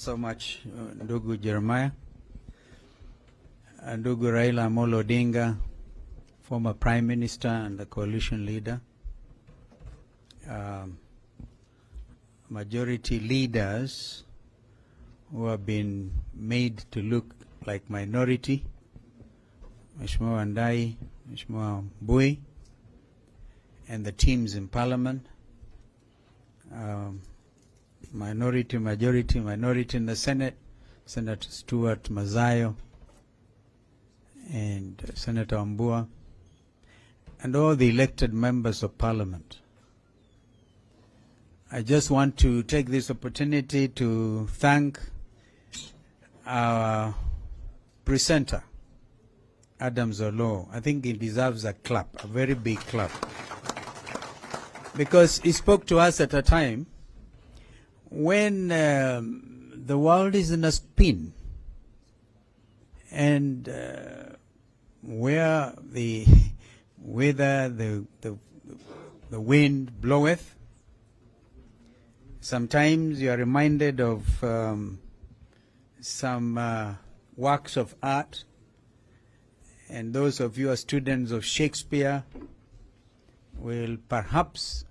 So much, ndugu Jeremiah, ndugu Raila Amolo Odinga, former Prime Minister and the coalition leader, majority leaders who have been made to look like minority, Mheshimiwa Wandai, Mheshimiwa Mbui, and the teams in Parliament, minority, majority, minority in the Senate, Senator Stuart Mazayo and Senator Ambua, and all the elected members of Parliament. I just want to take this opportunity to thank our presenter, Adam Zolo. I think he deserves a clap, a very big clap, because he spoke to us at a time when the world is in a spin, and where the weather, the wind bloweth, sometimes you are reminded of some works of art, and those of you who are students of Shakespeare will perhaps,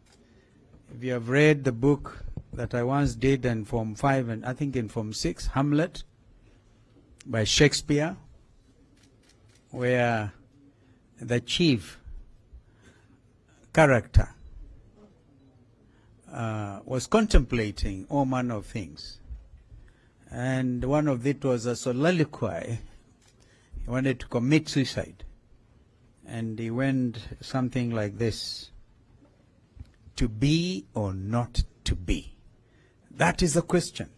if you have read the book that I once did in Form 5 and I think in Form 6, Hamlet, by Shakespeare, where the chief character was contemplating all manner of things. And one of it was a soliloquy. He wanted to commit suicide. And he went something like this: to be or not to be? That is the question.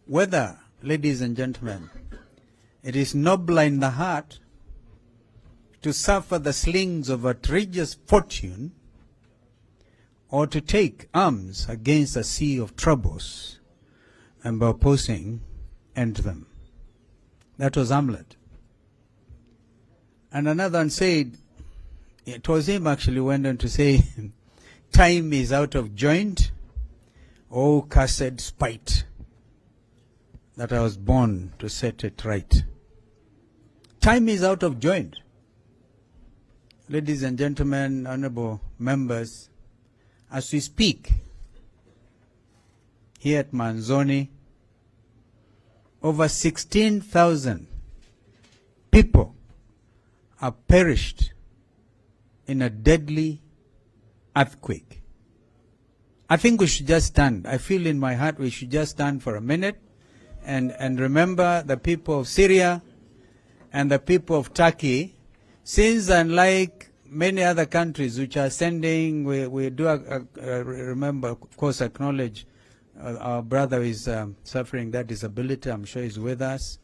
Whether, ladies and gentlemen, it is nobler in the heart to suffer the slings of outrageous fortune, or to take arms against a sea of troubles and by opposing end them. That was Hamlet. And another one said, it was him actually went on to say, time is out of joint, oh cursed spite, that I was born to set it right. Time is out of joint. Ladies and gentlemen, honorable members, as we speak, here at Manzoni, over 16,000 people have perished in a deadly earthquake. I think we should just stand. I feel in my heart we should just stand for a minute and remember the people of Syria and the people of Turkey, since unlike many other countries which are sending, we do remember, of course, acknowledge our brother is suffering that disability. I'm sure he's with us,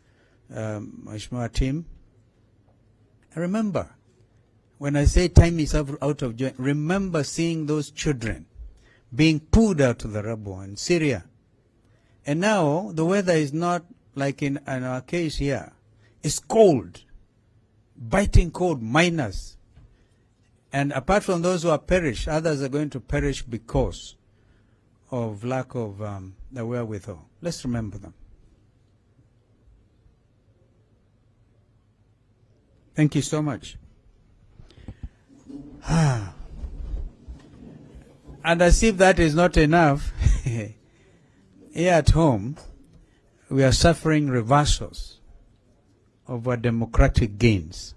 Mheshimiwa Tim. Remember, when I say time is out of joint, remember seeing those children being pulled out of the rubble in Syria. And now the weather is not like in our case here. It's cold, biting cold, minus. And apart from those who have perished, others are going to perish because of lack of the wherewithal. Let's remember them. Thank you so much. And as if that is not enough, here at home, we are suffering reversals of our democratic gains.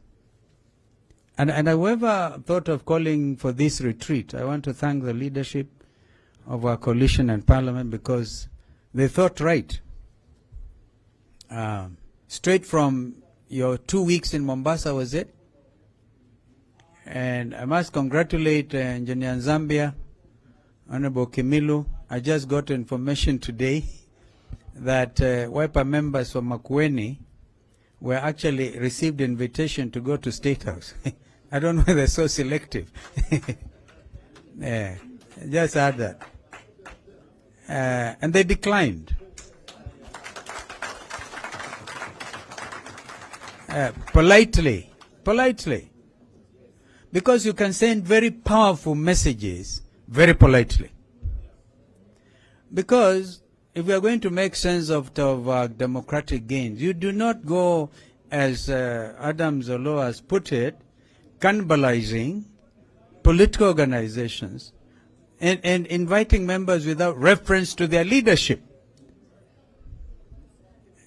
And whoever thought of calling for this retreat, I want to thank the leadership of our coalition and Parliament, because they thought right. Straight from your 2 weeks in Mombasa, was it? And I must congratulate Engineer Zambia, Honorable Kimilu. I just got information today that Wiper members from Makueni were actually received invitation to go to State House. I don't know why they're so selective. Yeah, just add that. And they declined. Politely. Because you can send very powerful messages very politely. Because if we are going to make sense of democratic gains, you do not go, as Adam Zolo has put it, cannibalizing political organizations and inviting members without reference to their leadership.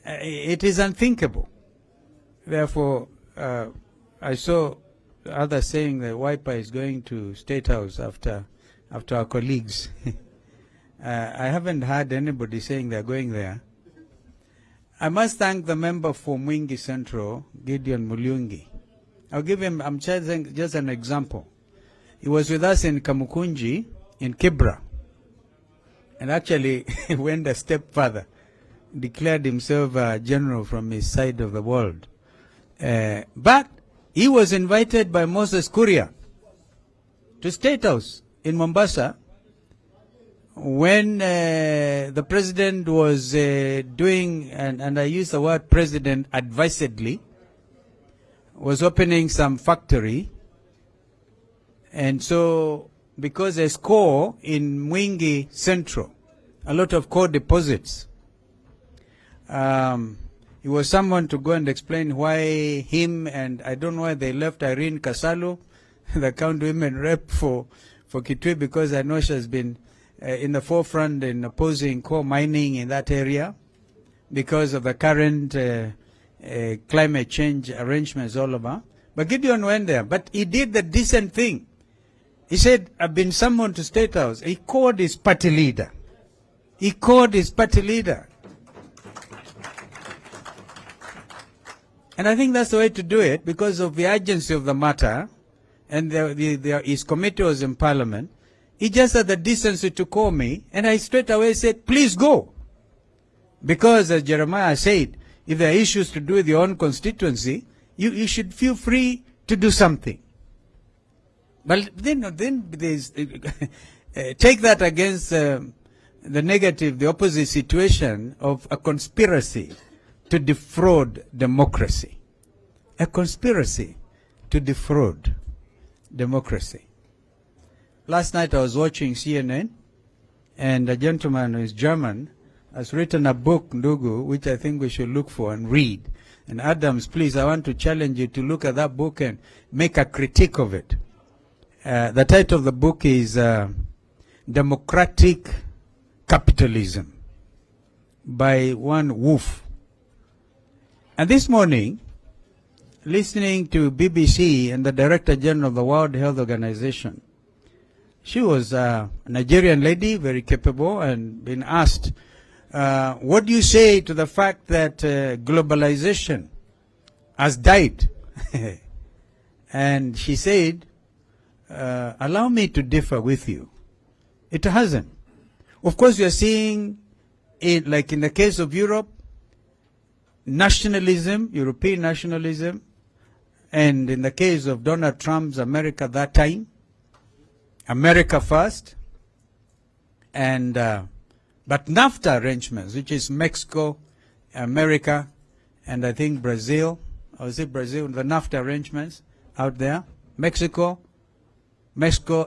It is unthinkable. Therefore, I saw others saying that Wiper is going to State House after our colleagues. I haven't heard anybody saying they're going there. I must thank the member for Mwingi Central, Gideon Mulungi. I'll give him, I'm choosing just an example. He was with us in Kamukunji, in Kibra, and actually he went a step further, declared himself a general from his side of the world. But he was invited by Moses Kuria to State House in Mombasa when the president was doing, and I use the word president advisedly, was opening some factory. And so, because there's coal in Mwingi Central, a lot of coal deposits, he was someone to go and explain why him, and I don't know why they left Irene Kasalu, the county women rep for Kitui, because I know she has been in the forefront in opposing coal mining in that area because of the current climate change arrangements all over. But Gideon went there, but he did the decent thing. He said, I've been summoned to State House. He called his party leader. He called his party leader. And I think that's the way to do it because of the urgency of the matter, and his committee was in Parliament. He just had the decency to call me, and I straight away said, please go. Because as Jeremiah said, if there are issues to do with your own constituency, you should feel free to do something. But then there's, take that against the negative, the opposite situation of a conspiracy to defraud democracy. A conspiracy to defraud democracy. Last night I was watching CNN, and a gentleman who is German has written a book, Ndugu, which I think we should look for and read. And Adams, please, I want to challenge you to look at that book and make a critique of it. The title of the book is Democratic Capitalism by one Wolf. And this morning, listening to BBC and the Director General of the World Health Organization, she was a Nigerian lady, very capable, and been asked, what do you say to the fact that globalization has died? And she said, allow me to differ with you. It hasn't. Of course, we are seeing it, like in the case of Europe, nationalism, European nationalism, and in the case of Donald Trump's America that time, America first, and but NAFTA arrangements, which is Mexico, America, and I think Brazil, or is it Brazil, the NAFTA arrangements out there, Mexico,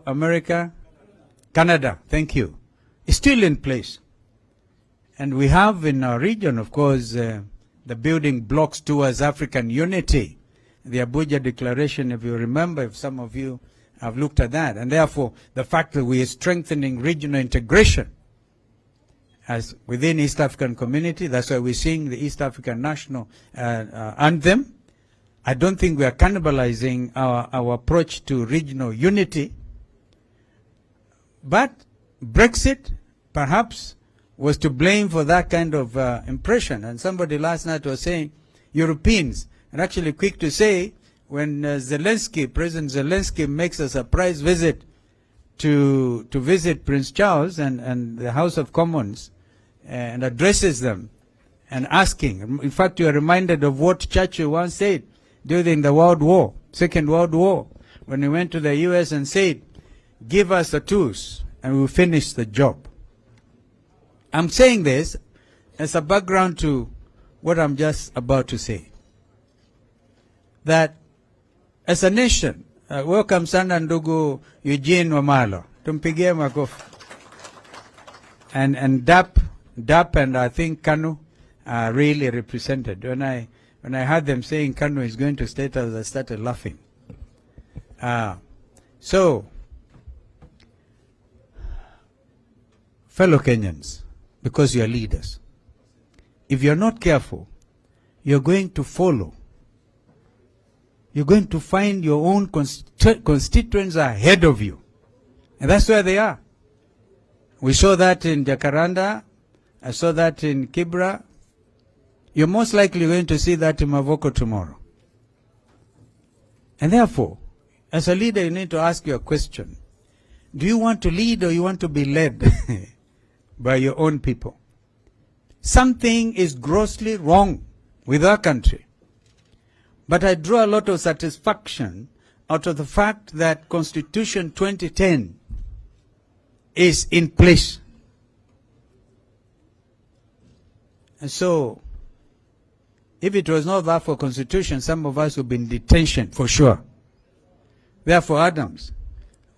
America, Canada, thank you, is still in place. And we have in our region, of course, the building blocks towards African unity, the Abuja Declaration, if you remember, if some of you have looked at that, and therefore the fact that we are strengthening regional integration as within East African community, that's why we're seeing the East African national anthem. I don't think we are cannibalizing our approach to regional unity, but Brexit perhaps was to blame for that kind of impression. And somebody last night was saying Europeans, and actually quick to say, when President Zelensky makes a surprise visit to visit Prince Charles and the House of Commons and addresses them and asking, in fact you are reminded of what Churchill once said during the Second World War, when he went to the US and said, give us the tools and we'll finish the job. I'm saying this as a background to what I'm just about to say. That as a nation, welcome sana ndugu Eugene Wamalo. Tumpigie makofi. And DAP DAP and I think KANU are really represented. When I heard them saying KANU is going to State House, I started laughing. So, fellow Kenyans, because you are leaders, if you are not careful, you're going to follow. You're going to find your own constituents ahead of you. And that's where they are. We saw that in Jacaranda. I saw that in Kibra. You're most likely going to see that in Mavoko tomorrow. And therefore, as a leader, you need to ask your question. Do you want to lead or you want to be led by your own people? Something is grossly wrong with our country. But I draw a lot of satisfaction out of the fact that Constitution 2010 is in place. And so, if it was not that for Constitution, some of us would be in detention for sure. Therefore, Adams,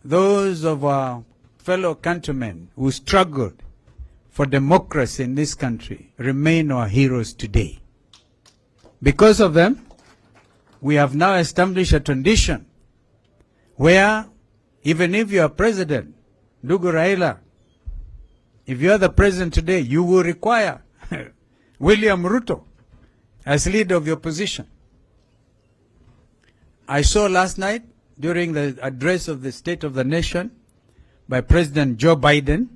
those of our fellow countrymen who struggled for democracy in this country remain our heroes today. Because of them, we have now established a tradition where even if you are president, Ndugu Raila, if you are the president today, you will require William Ruto as leader of the opposition. I saw last night during the address of the State of the Nation by President Joe Biden,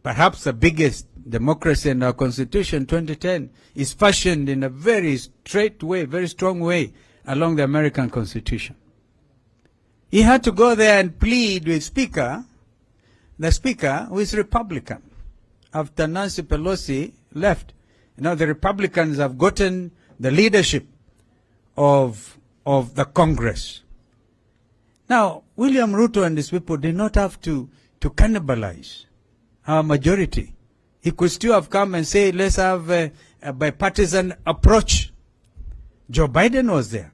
perhaps the biggest democracy in our Constitution, 2010, is fashioned in a very straight way, very strong way along the American Constitution. He had to go there and plead with the Speaker, who is Republican, after Nancy Pelosi left. You know, the Republicans have gotten the leadership of the Congress. Now, William Ruto and his people did not have to cannibalize our majority. He could still have come and say, let's have a bipartisan approach. Joe Biden was there.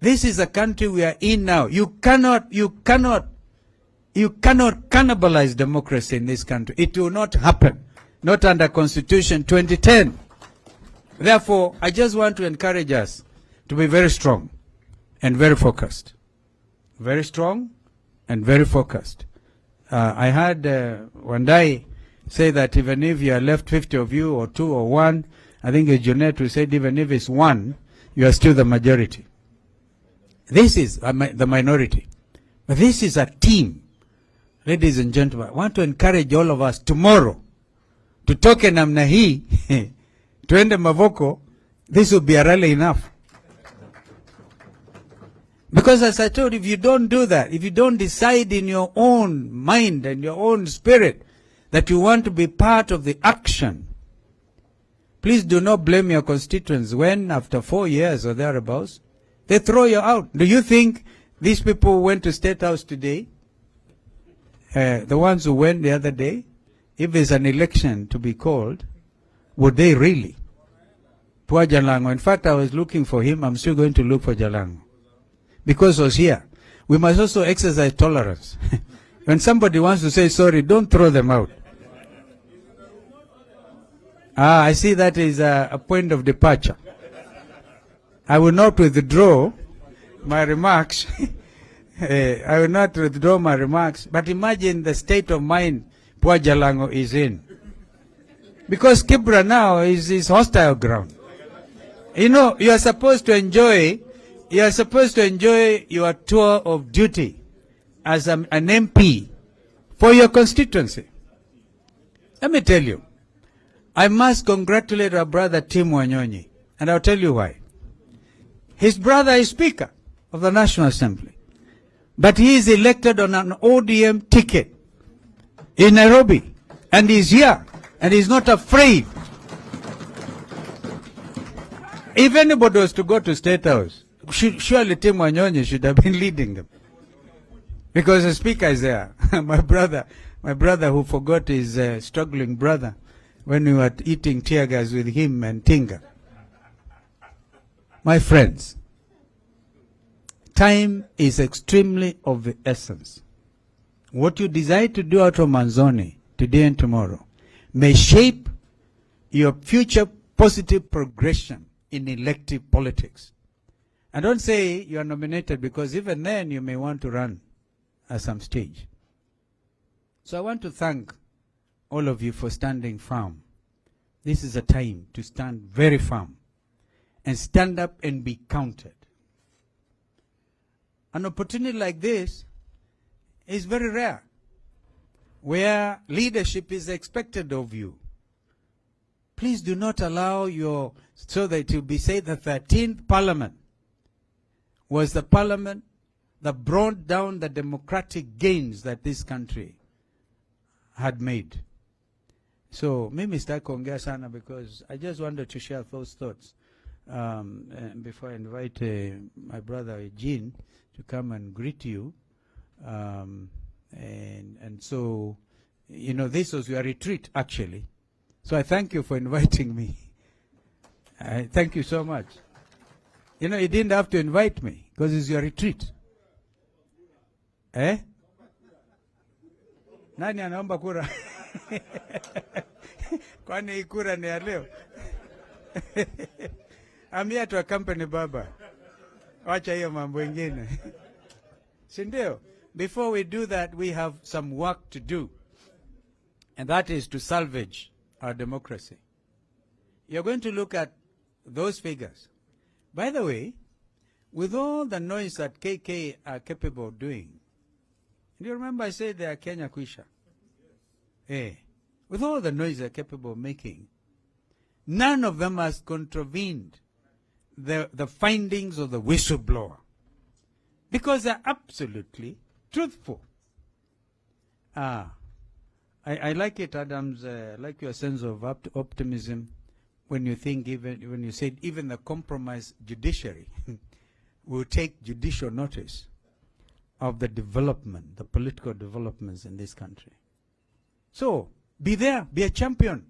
This is the country we are in now. You cannot cannibalize democracy in this country. It will not happen. Not under Constitution 2010. Therefore, I just want to encourage us to be very strong and very focused. Very strong and very focused. I heard Wandai say that even if you are left 50 of you or 2 or 1, I think it's Junet who said even if it's 1, you are still the majority. This is the minority. But this is a team. Ladies and gentlemen, I want to encourage all of us tomorrow to toke namna hii, tuende Mavoko, this will be a rally enough. Because as I told you, if you don't do that, if you don't decide in your own mind and your own spirit that you want to be part of the action, please do not blame your constituents when after 4 years or thereabouts, they throw you out. Do you think these people who went to State House today, the ones who went the other day, if there's an election to be called, would they really? Poor Jalango. In fact, I was looking for him. I'm still going to look for Jalango. Because he was here. We must also exercise tolerance. When somebody wants to say sorry, don't throw them out. I see that is a point of departure. I will not withdraw my remarks. I will not withdraw my remarks. But imagine the state of mind poor Jalango is in. Because Kibra now is his hostile ground. You know, you are supposed to enjoy your tour of duty as an MP for your constituency. Let me tell you, I must congratulate our brother Tim Wanyonyi, and I'll tell you why. His brother is Speaker of the National Assembly, but he is elected on an ODM ticket in Nairobi, and he's here, and he's not afraid. If anybody was to go to State House, surely Tim Wanyonyi should have been leading them. Because the Speaker is there. my brother who forgot his struggling brother when we were eating tear gas with him and Tinga. My friends, time is extremely of the essence. What you decide to do out of Manzoni today and tomorrow may shape your future positive progression in elective politics. And don't say you are nominated, because even then you may want to run at some stage. So I want to thank all of you for standing firm. This is a time to stand very firm and stand up and be counted. An opportunity like this is very rare, where leadership is expected of you. Please do not allow so that it will be said the 13th Parliament was the Parliament that brought down the democratic gains that this country had made. So, mimi sitaki kuongea sana, because I just wanted to share those thoughts before I invite my brother Eugene to come and greet you. And so, you know, this was your retreat, actually. So I thank you for inviting me. I thank you so much. You know, you didn't have to invite me, because it's your retreat. Eh? Nani anaomba kura? Kwani kura ni ya leo? I'm here to accompany Baba. Wacha hiyo mambo ingine. Sindio? Before we do that, we have some work to do. And that is to salvage our democracy. You're going to look at those figures. By the way, with all the noise that KK are capable of doing, do you remember I said they are Kenya Kwisha? With all the noise they're capable of making, none of them has contravened the findings of the whistleblower, because they're absolutely truthful. I like it, Adams. I like your sense of optimism when you think, when you said even the compromised judiciary will take judicial notice of the development, the political developments in this country. So, be there, be a champion.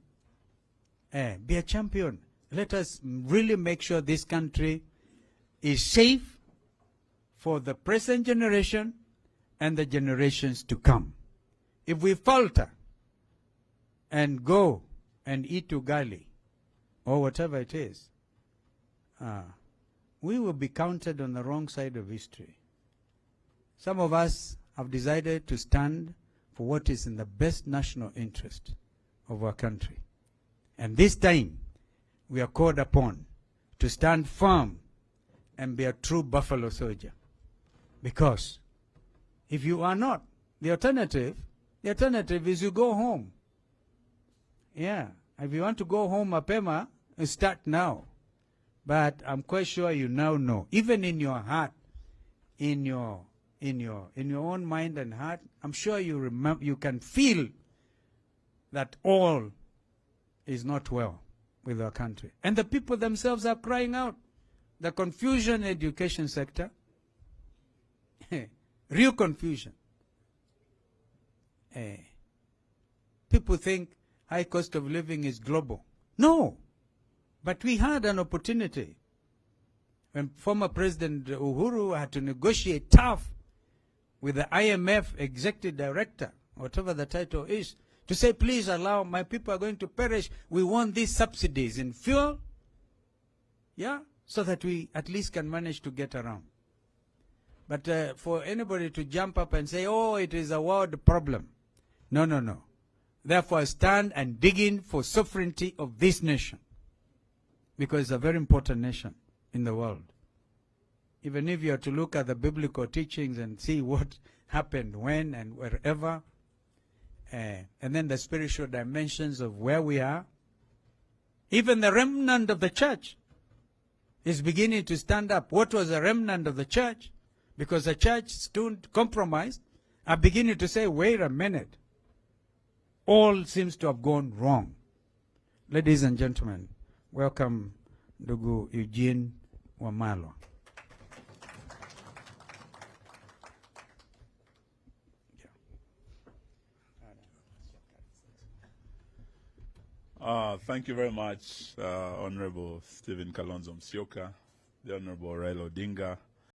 Be a champion. Let us really make sure this country is safe for the present generation and the generations to come. If we falter and go and eat ugali, or whatever it is, we will be counted on the wrong side of history. Some of us have decided to stand for what is in the best national interest of our country. And this time, we are called upon to stand firm and be a true buffalo soldier. Because if you are not, the alternative is you go home. Yeah, if you want to go home, mapema, start now. But I'm quite sure you now know, even in your heart, in your own mind and heart, I'm sure you remember, you can feel that all is not well with our country. And the people themselves are crying out. The confusion in the education sector, real confusion. People think high cost of living is global. No. But we had an opportunity when former President Uhuru had to negotiate tough with the IMF executive director, whatever the title is, to say, please allow, my people are going to perish. We want these subsidies in fuel, yeah, so that we at least can manage to get around. But for anybody to jump up and say, oh, it is a world problem. No, no, no. Therefore, stand and dig in for sovereignty of this nation, because it's a very important nation in the world. Even if you are to look at the biblical teachings and see what happened when and wherever, and then the spiritual dimensions of where we are, even the remnant of the church is beginning to stand up. What was the remnant of the church? Because the church stood compromised, are beginning to say, wait a minute, all seems to have gone wrong. Ladies and gentlemen, welcome Ndugu Eugene Wamalwa. Thank you very much, Honorable Stephen Kalonzo Musyoka, the Honorable Raila Odinga,